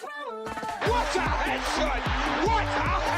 What a headshot! What a head!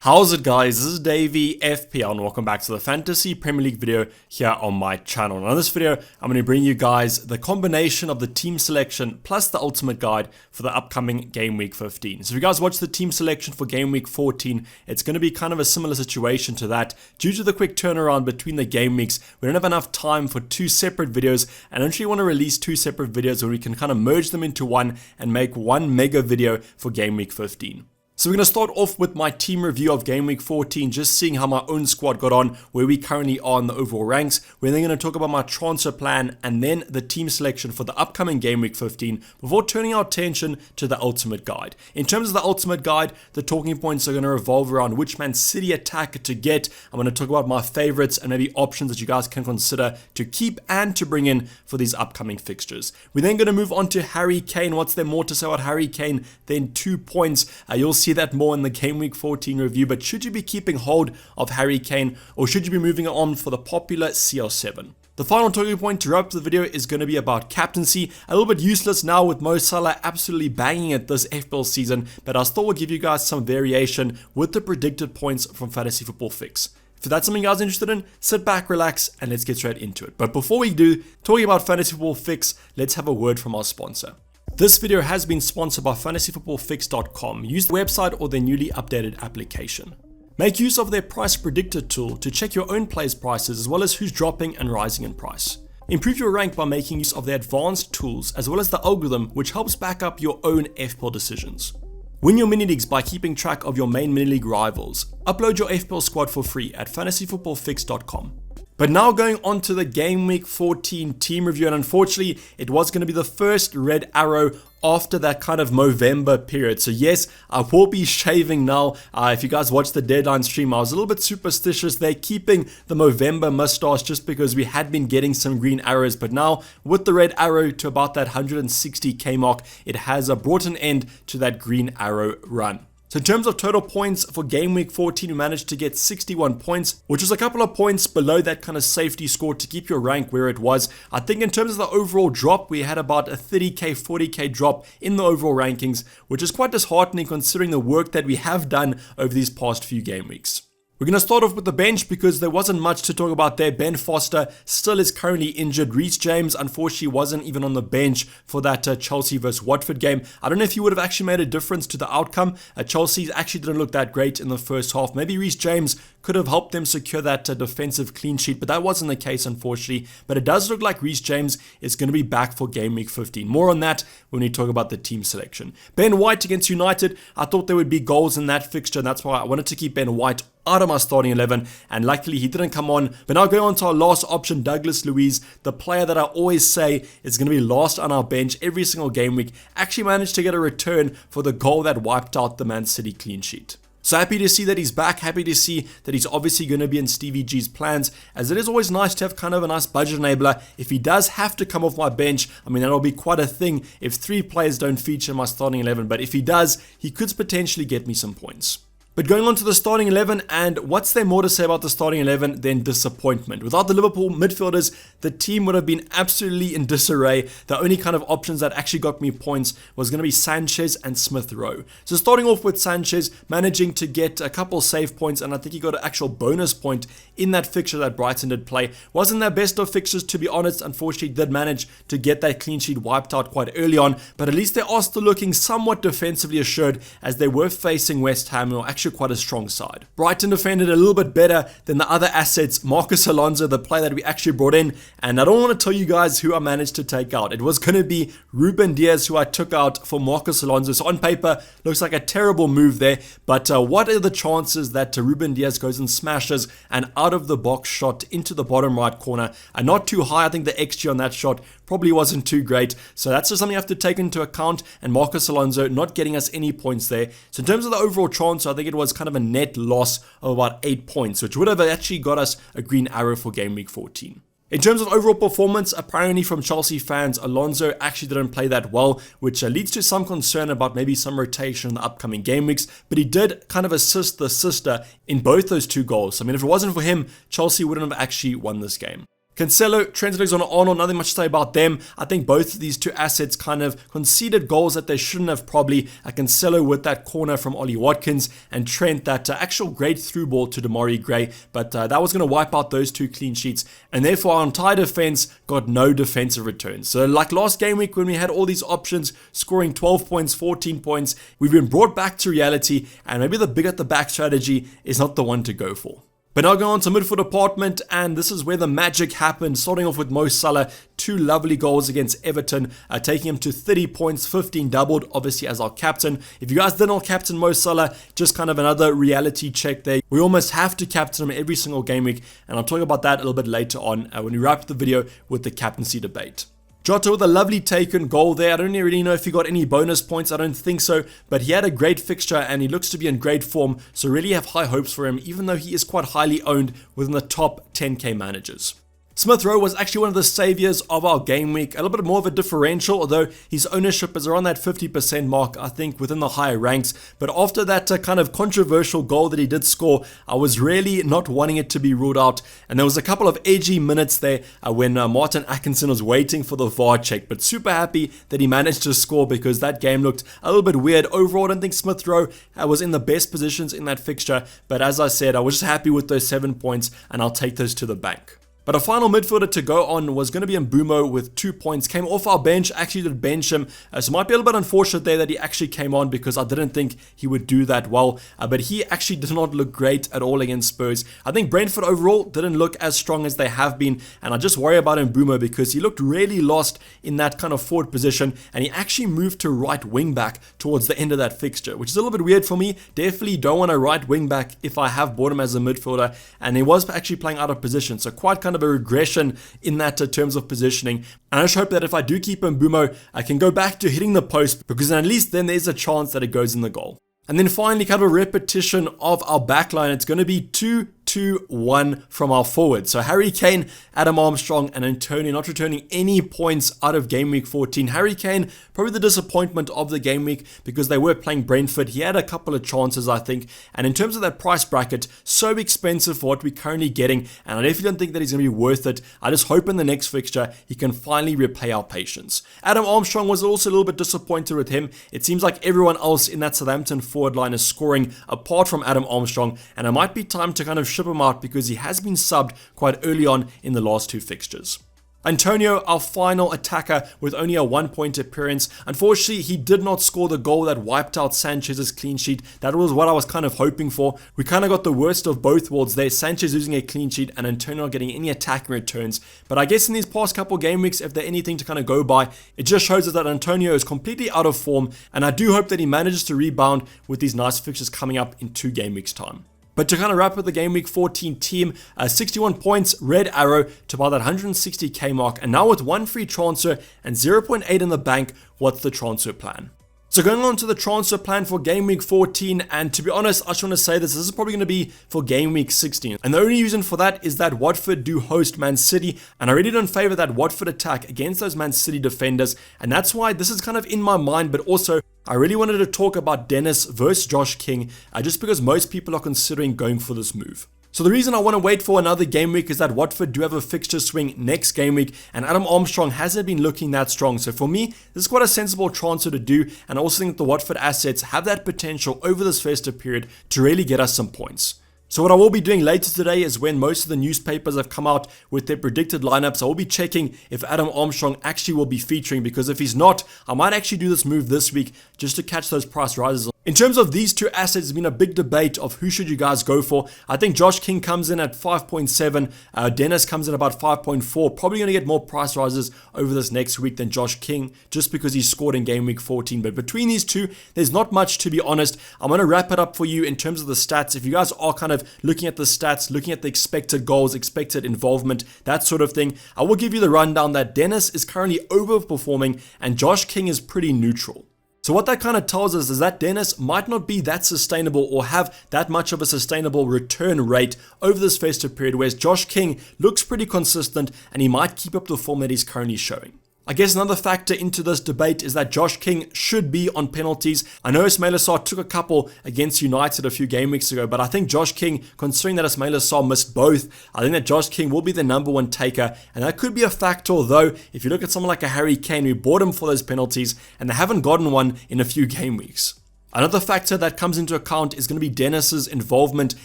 How's it, guys? This is Dayvy, FPL, and welcome back to the Fantasy Premier League video here on my channel. And on this video, I'm going to bring you guys the combination of the team selection plus the ultimate guide for the upcoming Game Week 15. So if you guys watch the team selection for Game Week 14, it's going to be kind of a similar situation to that. Due to the quick turnaround between the game weeks, we don't have enough time for two separate videos, and I don't really want to release two separate videos where we can kind of merge them into one and make one mega video for Game Week 15. So we're going to start off with my team review of Game Week 14, just seeing how my own squad got on, where we currently are in the overall ranks. We're then going to talk about my transfer plan and then the team selection for the upcoming Game Week 15 before turning our attention to the ultimate guide. In terms of the ultimate guide, the talking points are going to revolve around which Man City attacker to get. I'm going to talk about my favorites and maybe options that you guys can consider to keep and to bring in for these upcoming fixtures. We're then going to move on to Harry Kane. What's there more to say about Harry Kane than 2 points? You'll see that more in the Game Week 14 review, but should you be keeping hold of Harry Kane or should you be moving on for the popular CR7? The final talking point to wrap up the video is going to be about captaincy. A little bit useless now with Mo Salah absolutely banging it this FPL season, but I still will give you guys some variation with the predicted points from Fantasy Football Fix. If that's something you guys are interested in, sit back, relax, and let's get straight into it. But before we do, talking about Fantasy Football Fix, let's have a word from our sponsor. This video has been sponsored by fantasyfootballfix.com. Use the website or their newly updated application. Make use of their price predictor tool to check your own players' prices as well as who's dropping and rising in price. Improve your rank by making use of their advanced tools as well as the algorithm, which helps back up your own FPL decisions. Win your mini leagues by keeping track of your main mini league rivals. Upload your FPL squad for free at fantasyfootballfix.com. But now going on to the Game Week 14 team review, and unfortunately it was going to be the first red arrow after that kind of Movember period. So yes, I will be shaving now. If you guys watched the deadline stream, I was a little bit superstitious there, keeping the Movember mustache just because we had been getting some green arrows. But now with the red arrow to about that 160k mark, it has brought an end to that green arrow run. So in terms of total points for Game Week 14, we managed to get 61 points, which was a couple of points below that kind of safety score to keep your rank where it was. I think in terms of the overall drop, we had about a 30k, 40k drop in the overall rankings, which is quite disheartening considering the work that we have done over these past few game weeks. We're going to start off with the bench because there wasn't much to talk about there. Ben Foster still is currently injured. Reece James, unfortunately, wasn't even on the bench for that Chelsea vs Watford game. I don't know if he would have actually made a difference to the outcome. Chelsea actually didn't look that great in the first half. Maybe Reece James could have helped them secure that defensive clean sheet, but that wasn't the case, unfortunately. But it does look like Reece James is going to be back for Game Week 15. More on that when we talk about the team selection. Ben White against United. I thought there would be goals in that fixture, and that's why I wanted to keep Ben White out of my starting 11, and luckily he didn't come on. But now going on to our last option, Douglas Luiz, the player that I always say is going to be last on our bench every single game week, actually managed to get a return for the goal that wiped out the Man City clean sheet. So happy to see that he's back, happy to see that he's obviously going to be in Stevie G's plans, as it is always nice to have kind of a nice budget enabler. If he does have to come off my bench, I mean, that'll be quite a thing if 3 players don't feature in my starting 11, but if he does, he could potentially get me some points. But going on to the starting 11, and what's there more to say about the starting 11 than disappointment? Without the Liverpool midfielders, the team would have been absolutely in disarray. The only kind of options that actually got me points was going to be Sanchez and Smith Rowe. So starting off with Sanchez, managing to get a couple save points, and I think he got an actual bonus point in that fixture that Brighton did play. Wasn't their best of fixtures, to be honest. Unfortunately, did manage to get that clean sheet wiped out quite early on, but at least they are still looking somewhat defensively assured as they were facing West Ham, who are actually quite a strong side. Brighton defended a little bit better than the other assets. Marcus Alonso, the player that we actually brought in, and I don't want to tell you guys who I managed to take out. It was going to be Ruben Diaz who I took out for Marcus Alonso. So on paper, looks like a terrible move there, but what are the chances that Ruben Diaz goes and smashes an out of the box shot into the bottom right corner? And not too high. I think the XG on that shot probably wasn't too great. So that's just something you have to take into account, and Marcus Alonso not getting us any points there. So in terms of the overall chance, I think it was kind of a net loss of about 8 points, which would have actually got us a green arrow for Game Week 14. In terms of overall performance, apparently from Chelsea fans, Alonso actually didn't play that well, which leads to some concern about maybe some rotation in the upcoming game weeks, but he did kind of assist the sister in both those 2 goals. I mean, if it wasn't for him, Chelsea wouldn't have actually won this game. Cancelo, Trent Alexander-Arnold, nothing much to say about them. I think both of these two assets kind of conceded goals that they shouldn't have probably. Cancelo with that corner from Ollie Watkins, and Trent that actual great through ball to Demarai Gray, but that was going to wipe out those two clean sheets, and therefore our entire defense got no defensive returns. So like last game week when we had all these options scoring 12 points, 14 points, we've been brought back to reality, and maybe the big at the back strategy is not the one to go for. But now going on to midfield department, and this is where the magic happened, starting off with Mo Salah, 2 lovely goals against Everton, taking him to 30 points, 15 doubled, obviously as our captain. If you guys did not captain Mo Salah, just kind of another reality check there. We almost have to captain him every single game week, and I'll talk about that a little bit later on when we wrap up the video with the captaincy debate. Jota with a lovely taken goal there. I don't really know if he got any bonus points. I don't think so. But he had a great fixture and he looks to be in great form. So really have high hopes for him, even though he is quite highly owned within the top 10k managers. Smith Rowe was actually one of the saviors of our game week. A little bit more of a differential, although his ownership is around that 50% mark, I think, within the higher ranks. But after that kind of controversial goal that he did score, I was really not wanting it to be ruled out. And there was a couple of edgy minutes there when Martin Atkinson was waiting for the VAR check. But super happy that he managed to score because that game looked a little bit weird. Overall, I don't think Smith Rowe was in the best positions in that fixture. But as I said, I was just happy with those 7 points and I'll take those to the bank. But a final midfielder to go on was going to be Mbeumo with 2 points. Came off our bench, actually did bench him. So it might be a little bit unfortunate there that he actually came on because I didn't think he would do that well. But he actually did not look great at all against Spurs. I think Brentford overall didn't look as strong as they have been. And I just worry about Mbeumo because he looked really lost in that kind of forward position. And he actually moved to right wing back towards the end of that fixture, which is a little bit weird for me. Definitely don't want a right wing back if I have bought him as a midfielder. And he was actually playing out of position. So quite kind of a regression in that terms of positioning. And I just hope that if I do keep Mbeumo, I can go back to hitting the post because at least then there's a chance that it goes in the goal. And then finally, kind of a repetition of our backline. It's going to be 2-2-1 from our forward. So Harry Kane, Adam Armstrong, and Antonio not returning any points out of game week 14. Harry Kane, probably the disappointment of the game week because they were playing Brentford. He had a couple of chances, I think. And in terms of that price bracket, so expensive for what we're currently getting. And I definitely don't think that he's going to be worth it. I just hope in the next fixture, he can finally repay our patience. Adam Armstrong was also a little bit disappointed with him. It seems like everyone else in that Southampton forward line is scoring apart from Adam Armstrong. And it might be time to kind of ship him out because he has been subbed quite early on in the last 2 fixtures. Antonio, our final attacker with only a 1-point appearance. Unfortunately, he did not score the goal that wiped out Sanchez's clean sheet. That was what I was kind of hoping for. We kind of got the worst of both worlds there. Sanchez losing a clean sheet and Antonio not getting any attacking returns. But I guess in these past couple game weeks, if there's anything to kind of go by, it just shows us that Antonio is completely out of form. And I do hope that he manages to rebound with these nice fixtures coming up in 2 game weeks time. But to kind of wrap up the Game Week 14 team, 61 points, red arrow to about that 160k mark. And now with 1 free transfer and 0.8 in the bank, what's the transfer plan? So going on to the transfer plan for Game Week 14, and to be honest, I just want to say this is probably going to be for Game Week 16. And the only reason for that is that Watford do host Man City, and I really don't favor that Watford attack against those Man City defenders, and that's why this is kind of in my mind, but also I really wanted to talk about Dennis versus Josh King, just because most people are considering going for this move. So the reason I want to wait for another game week is that Watford do have a fixture swing next game week, and Adam Armstrong hasn't been looking that strong. So for me, this is quite a sensible transfer to do, and I also think that the Watford assets have that potential over this festive period to really get us some points. So what I will be doing later today is when most of the newspapers have come out with their predicted lineups, I will be checking if Adam Armstrong actually will be featuring, because if he's not, I might actually do this move this week just to catch those price rises. In terms of these two assets, there's been a big debate of who should you guys go for. I think Josh King comes in at 5.7, Dennis comes in about 5.4, probably going to get more price rises over this next week than Josh King, just because he scored in game week 14. But between these two, there's not much, to be honest. I'm going to wrap it up for you in terms of the stats. If you guys are kind of looking at the stats, looking at the expected goals, expected involvement, that sort of thing, I will give you the rundown that Dennis is currently overperforming and Josh King is pretty neutral. So what that kind of tells us is that Dennis might not be that sustainable or have that much of a sustainable return rate over this festive period, whereas Josh King looks pretty consistent and he might keep up the form that he's currently showing. I guess another factor into this debate is that Josh King should be on penalties. I know Ismaila Sarr took a couple against United a few game weeks ago, but I think Josh King, considering that Ismaila Sarr missed both, I think that Josh King will be the number one taker, and that could be a factor, although if you look at someone like a Harry Kane, we bought him for those penalties, and they haven't gotten one in a few game weeks. Another factor that comes into account is going to be Dennis's involvement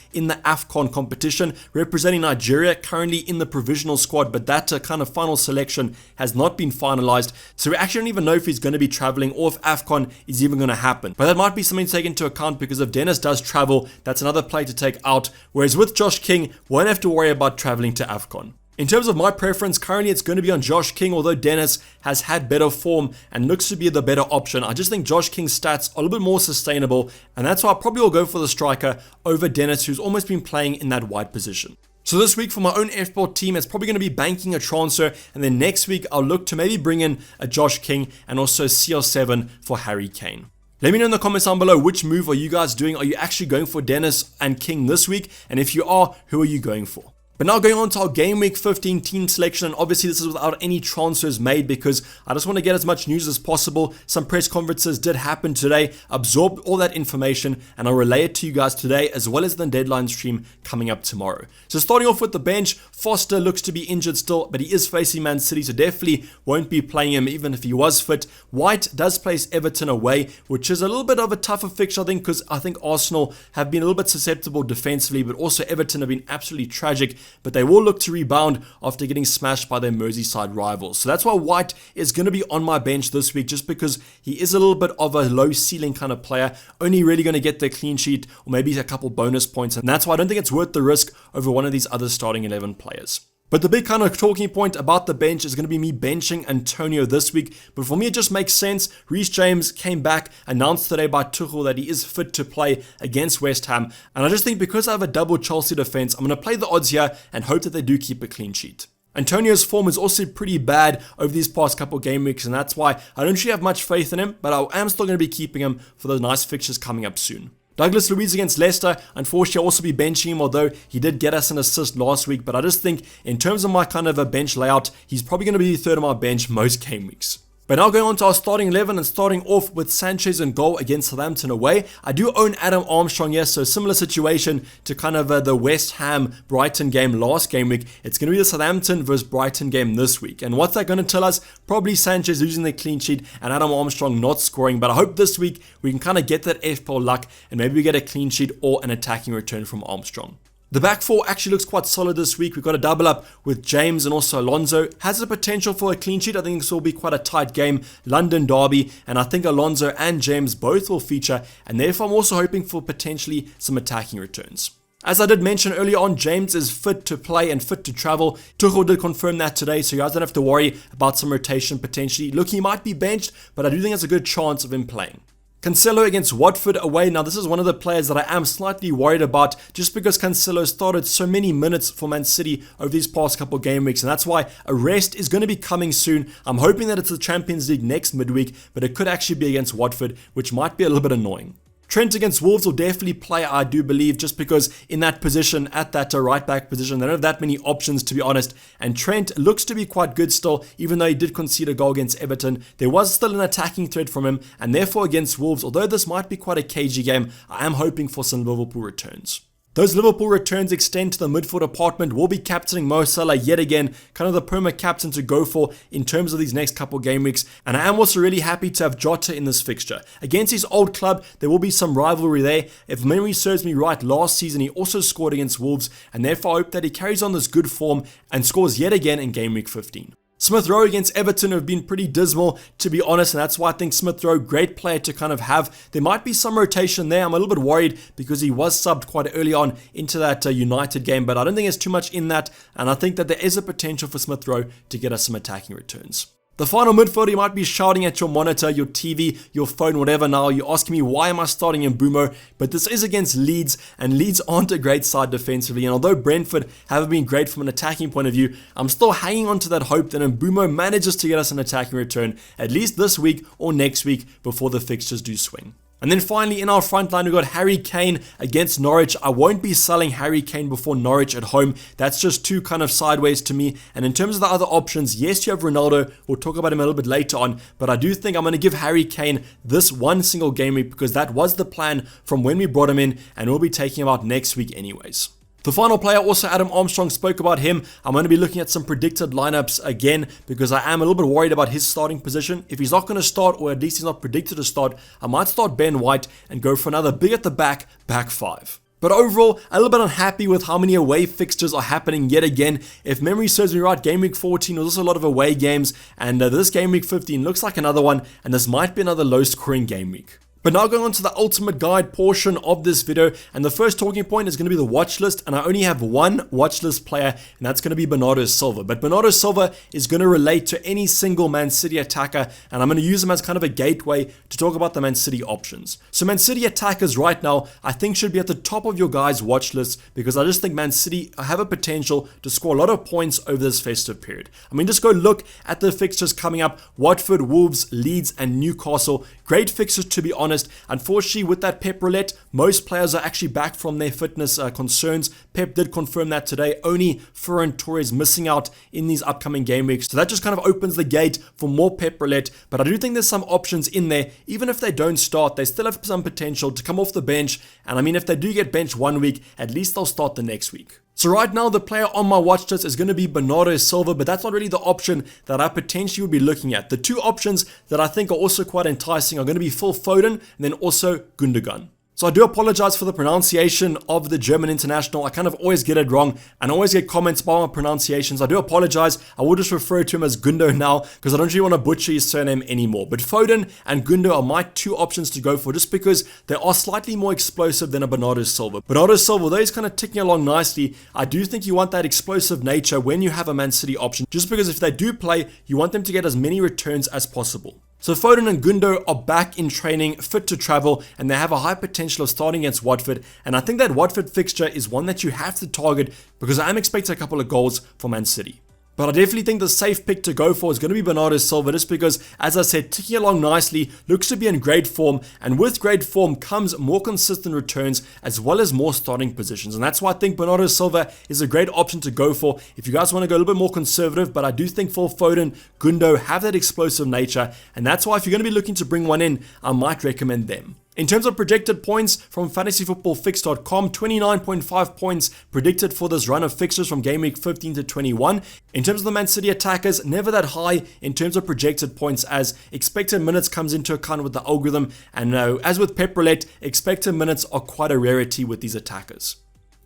in the AFCON competition, representing Nigeria, currently in the provisional squad, but that kind of final selection has not been finalized, so we actually don't even know if he's going to be traveling or if AFCON is even going to happen. But that might be something to take into account, because if Dennis does travel, that's another player to take out, whereas with Josh King, won't have to worry about traveling to AFCON. In terms of my preference, currently it's going to be on Josh King, although Dennis has had better form and looks to be the better option. I just think Josh King's stats are a little bit more sustainable, and that's why I probably will go for the striker over Dennis, who's almost been playing in that wide position. So this week for my own FPL team, it's probably going to be banking a transfer, and then next week I'll look to maybe bring in a Josh King and also CR7 for Harry Kane. Let me know in the comments down below, which move are you guys doing? Are you actually going for Dennis and King this week? And if you are, who are you going for? But now going on to our Game Week 15 team selection, and obviously this is without any transfers made because I just want to get as much news as possible. Some press conferences did happen today, absorb all that information, and I'll relay it to you guys today as well as the deadline stream coming up tomorrow. So starting off with the bench, Foster looks to be injured still, but he is facing Man City, so definitely won't be playing him even if he was fit. White does place Everton away, which is a little bit of a tougher fixture, I think, because I think Arsenal have been a little bit susceptible defensively, but also Everton have been absolutely tragic. But they will look to rebound after getting smashed by their Merseyside rivals. So that's why White is going to be on my bench this week, just because he is a little bit of a low ceiling kind of player, only really going to get the clean sheet or maybe a couple bonus points, and that's why I don't think it's worth the risk over one of these other starting 11 players. But the big kind of talking point about the bench is going to be me benching Antonio this week. But for me, it just makes sense. Reece James came back, announced today by Tuchel that he is fit to play against West Ham. And I just think because I have a double Chelsea defense, I'm going to play the odds here and hope that they do keep a clean sheet. Antonio's form is also pretty bad over these past couple game weeks, and that's why I don't really have much faith in him, but I am still going to be keeping him for those nice fixtures coming up soon. Douglas Luiz against Leicester, unfortunately I'll also be benching him, although he did get us an assist last week, but I just think in terms of my kind of a bench layout, he's probably going to be third on my bench most game weeks. But now going on to our starting 11 and starting off with Sanchez in goal against Southampton away. I do own Adam Armstrong, yes, so similar situation to kind of the West Ham Brighton game last game week. It's going to be the Southampton versus Brighton game this week. And what's that going to tell us? Probably Sanchez losing the clean sheet and Adam Armstrong not scoring. But I hope this week we can kind of get that FPL luck and maybe we get a clean sheet or an attacking return from Armstrong. The back four actually looks quite solid this week. We've got a double up with James and also Alonso. Has the potential for a clean sheet. I think this will be quite a tight game. London derby. And I think Alonso and James both will feature. And therefore I'm also hoping for potentially some attacking returns. As I did mention earlier on, James is fit to play and fit to travel. Tuchel did confirm that today, so you guys don't have to worry about some rotation potentially. Look, he might be benched, but I do think there's a good chance of him playing. Cancelo against Watford away. Now, this is one of the players that I am slightly worried about just because Cancelo started so many minutes for Man City over these past couple game weeks, and that's why a rest is going to be coming soon. I'm hoping that it's the Champions League next midweek, but it could actually be against Watford, which might be a little bit annoying. Trent against Wolves will definitely play, I do believe, just because in that position, at that right back position, they don't have that many options, to be honest. And Trent looks to be quite good still, even though he did concede a goal against Everton. There was still an attacking threat from him, and therefore against Wolves, although this might be quite a cagey game, I am hoping for some Liverpool returns. Those Liverpool returns extend to the midfield department. We'll be captaining Mo Salah yet again, kind of the perma captain to go for in terms of these next couple game weeks. And I am also really happy to have Jota in this fixture. Against his old club, there will be some rivalry there. If memory serves me right, last season he also scored against Wolves, and therefore I hope that he carries on this good form and scores yet again in Game Week 15. Smith Rowe against Everton have been pretty dismal, to be honest, and that's why I think Smith Rowe, great player to kind of have. There might be some rotation there. I'm a little bit worried because he was subbed quite early on into that United game, but I don't think there's too much in that, and I think that there is a potential for Smith Rowe to get us some attacking returns. The final midfielder, you might be shouting at your monitor, your TV, your phone, whatever now. You're asking me, why am I starting in Mbeumo? But this is against Leeds, and Leeds aren't a great side defensively. And although Brentford haven't been great from an attacking point of view, I'm still hanging on to that hope that Mbeumo manages to get us an attacking return, at least this week or next week before the fixtures do swing. And then finally in our front line, we've got Harry Kane against Norwich. I won't be selling Harry Kane before Norwich at home. That's just too kind of sideways to me. And in terms of the other options, yes, you have Ronaldo. We'll talk about him a little bit later on. But I do think I'm going to give Harry Kane this one single game week because that was the plan from when we brought him in. And we'll be taking him out next week anyways. The final player, also Adam Armstrong, spoke about him. I'm going to be looking at some predicted lineups again because I am a little bit worried about his starting position. If he's not going to start, or at least he's not predicted to start, I might start Ben White and go for another big at the back 5. But overall, a little bit unhappy with how many away fixtures are happening yet again. If memory serves me right, Game Week 14 was also a lot of away games, and this Game Week 15 looks like another one, and this might be another low-scoring game week. But now going on to the ultimate guide portion of this video, and the first talking point is going to be the watch list, and I only have one watch list player, and that's going to be Bernardo Silva. But Bernardo Silva is going to relate to any single Man City attacker, and I'm going to use him as kind of a gateway to talk about the Man City options. So Man City attackers right now, I think should be at the top of your guys' watch list, because I just think Man City have a potential to score a lot of points over this festive period. I mean, just go look at the fixtures coming up: Watford, Wolves, Leeds, and Newcastle. Great fixtures, to be honest. Unfortunately, with that Pep roulette, most players are actually back from their fitness concerns. Pep did confirm that today. Only Ferran Torres missing out in these upcoming game weeks. So that just kind of opens the gate for more Pep roulette. But I do think there's some options in there. Even if they don't start, they still have some potential to come off the bench. And I mean, if they do get benched one week, at least they'll start the next week. So right now, the player on my watch list is going to be Bernardo Silva, but that's not really the option that I potentially would be looking at. The two options that I think are also quite enticing are going to be Phil Foden and then also Gundogan. So I do apologize for the pronunciation of the German international. I kind of always get it wrong and I always get comments about my pronunciations. I do apologize. I will just refer to him as Gundo now because I don't really want to butcher his surname anymore. But Foden and Gundo are my two options to go for just because they are slightly more explosive than a Bernardo Silva. Bernardo Silva, although he's kind of ticking along nicely, I do think you want that explosive nature when you have a Man City option, just because if they do play, you want them to get as many returns as possible. So Foden and Gundo are back in training, fit to travel, and they have a high potential of starting against Watford. And I think that Watford fixture is one that you have to target because I am expecting a couple of goals for Man City. But I definitely think the safe pick to go for is going to be Bernardo Silva, just because, as I said, ticking along nicely, looks to be in great form, and with great form comes more consistent returns as well as more starting positions. And that's why I think Bernardo Silva is a great option to go for if you guys want to go a little bit more conservative. But I do think Phil Foden, Gundo have that explosive nature, and that's why if you're going to be looking to bring one in, I might recommend them. In terms of projected points from fantasyfootballfix.com, 29.5 points predicted for this run of fixtures from game week 15 to 21. In terms of the Man City attackers, never that high in terms of projected points, as expected minutes comes into account with the algorithm. And as with Pep Roulette, expected minutes are quite a rarity with these attackers.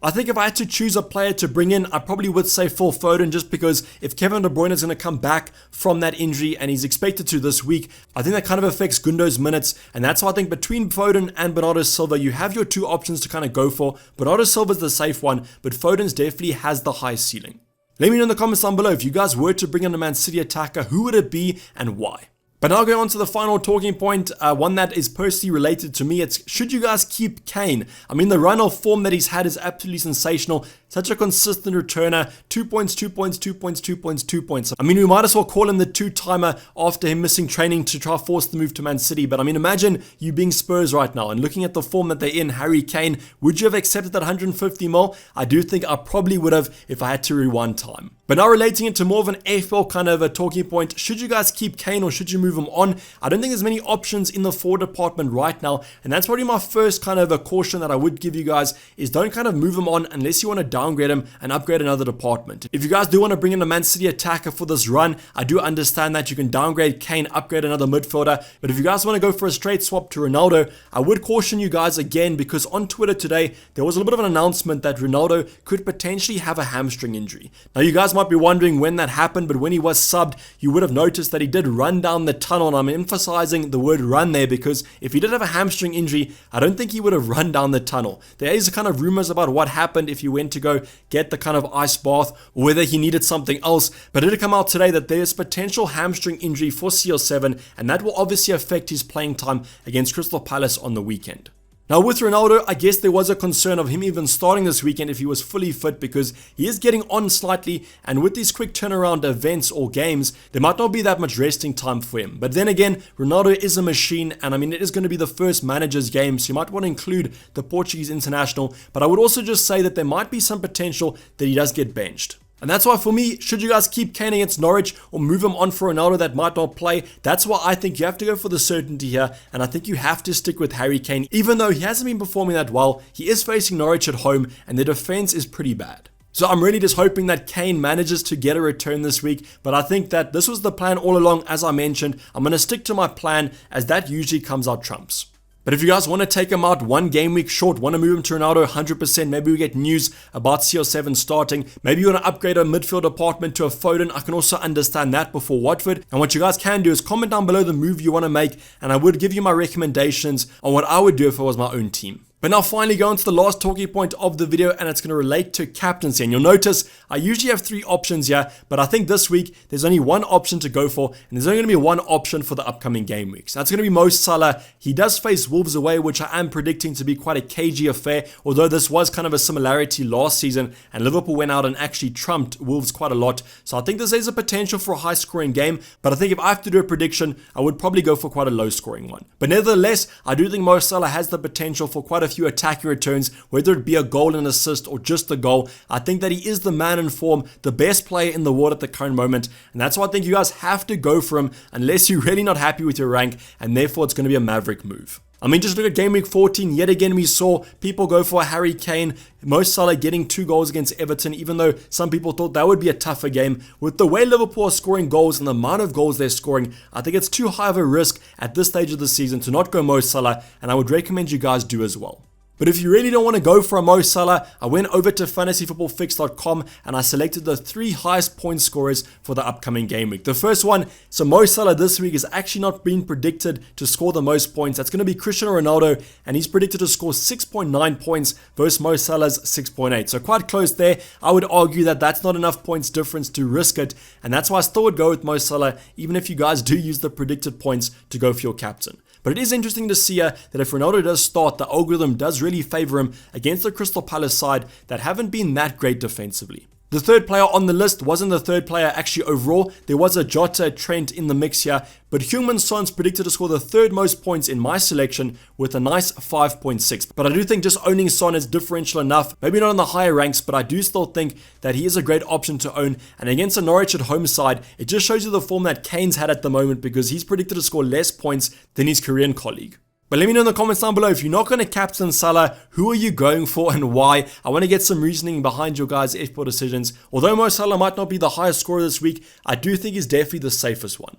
I think if I had to choose a player to bring in, I probably would say Phil Foden, just because if Kevin De Bruyne is going to come back from that injury and he's expected to this week, I think that kind of affects Gundo's minutes. And that's why I think between Foden and Bernardo Silva, you have your two options to kind of go for. Bernardo Silva is the safe one, but Foden's definitely has the high ceiling. Let me know in the comments down below if you guys were to bring in a Man City attacker, who would it be and why? But now going on to the final talking point, one that is personally related to me. It's, should you guys keep Kane? I mean, the run of form that he's had is absolutely sensational. Such a consistent returner. 2 points, 2 points, 2 points, 2 points, 2 points. I mean, we might as well call him the two-timer after him missing training to try force the move to Man City. But I mean, imagine you being Spurs right now and looking at the form that they're in, Harry Kane. Would you have accepted that 150 mil? I do think I probably would have if I had to rewind time. But now relating it to more of an FPL kind of a talking point, should you guys keep Kane or should you move him on? I don't think there's many options in the forward department right now, and that's probably my first kind of a caution that I would give you guys, is don't kind of move him on unless you want to downgrade him and upgrade another department. If you guys do want to bring in a Man City attacker for this run, I do understand that you can downgrade Kane, upgrade another midfielder, but if you guys want to go for a straight swap to Ronaldo, I would caution you guys again, because on Twitter today, there was a little bit of an announcement that Ronaldo could potentially have a hamstring injury. Now you guys might be wondering when that happened, but when he was subbed, you would have noticed that he did run down the tunnel, and I'm emphasizing the word run there because if he did have a hamstring injury, I don't think he would have run down the tunnel. There is kind of rumors about what happened if he went to go get the kind of ice bath, or whether he needed something else, but it did come out today that there is potential hamstring injury for CR7, and that will obviously affect his playing time against Crystal Palace on the weekend. Now with Ronaldo, I guess there was a concern of him even starting this weekend if he was fully fit, because he is getting on slightly, and with these quick turnaround events or games, there might not be that much resting time for him. But then again, Ronaldo is a machine, and I mean, it is going to be the first manager's game, so you might want to include the Portuguese international, but I would also just say that there might be some potential that he does get benched. And that's why for me, should you guys keep Kane against Norwich or move him on for Ronaldo that might not play, that's why I think you have to go for the certainty here, and I think you have to stick with Harry Kane. Even though he hasn't been performing that well, he is facing Norwich at home and their defense is pretty bad. So I'm really just hoping that Kane manages to get a return this week, but I think that this was the plan all along. As I mentioned, I'm going to stick to my plan, as that usually comes out trumps. But if you guys want to take him out one game week short, want to move him to Ronaldo 100%, maybe we get news about CR7 starting, maybe you want to upgrade a midfield department to a Foden, I can also understand that before Watford. And what you guys can do is comment down below the move you want to make, and I would give you my recommendations on what I would do if it was my own team. But now finally going to the last talking point of the video, and it's going to relate to captaincy. And you'll notice I usually have 3 options here, but I think this week there's only 1 option to go for, and there's only going to be 1 option for the upcoming game weeks. That's going to be Mo Salah. He does face Wolves away, which I am predicting to be quite a cagey affair, although this was kind of a similarity last season, and Liverpool went out and actually trumped Wolves quite a lot. So I think this is a potential for a high scoring game, but I think if I have to do a prediction, I would probably go for quite a low scoring one. But nevertheless, I do think Mo Salah has the potential for quite a few attacking returns, whether it be a goal and assist or just a goal. I think that he is the man in form, the best player in the world at the current moment, and that's why I think you guys have to go for him unless you're really not happy with your rank, and therefore it's going to be a maverick move. I mean, just look at game week 14. Yet again, we saw people go for Harry Kane, Mo Salah getting 2 goals against Everton, even though some people thought that would be a tougher game. With the way Liverpool are scoring goals and the amount of goals they're scoring, I think it's too high of a risk at this stage of the season to not go Mo Salah, and I would recommend you guys do as well. But if you really don't want to go for a Mo Salah, I went over to fantasyfootballfix.com and I selected the 3 highest point scorers for the upcoming game week. The first one, so Mo Salah this week is actually not being predicted to score the most points. That's going to be Cristiano Ronaldo, and he's predicted to score 6.9 points versus Mo Salah's 6.8. So quite close there. I would argue that that's not enough points difference to risk it, and that's why I still would go with Mo Salah, even if you guys do use the predicted points to go for your captain. But it is interesting to see that if Ronaldo does start, the algorithm does really favor him against the Crystal Palace side that haven't been that great defensively. The third player on the list wasn't the third player actually overall. There was a Jota, Trent in the mix here, but Heung-min Son's predicted to score the 3rd most points in my selection with a nice 5.6. But I do think just owning Son is differential enough, maybe not on the higher ranks, but I do still think that he is a great option to own. And against a Norwich at home side, it just shows you the form that Kane's had at the moment, because he's predicted to score less points than his Korean colleague. But let me know in the comments down below, if you're not going to captain Salah, who are you going for and why? I want to get some reasoning behind your guys' FPL decisions. Although Mo Salah might not be the highest scorer this week, I do think he's definitely the safest one.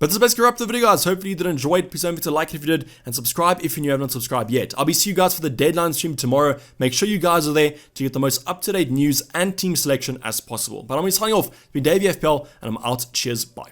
But this is basically wrap up the video, guys. Hopefully you did enjoy it. Please don't forget to like it if you did, and subscribe if you haven't subscribed yet. I'll be seeing you guys for the deadline stream tomorrow. Make sure you guys are there to get the most up-to-date news and team selection as possible. But I'm going to be signing off. It's been Dayvy FPL, and I'm out. Cheers. Bye.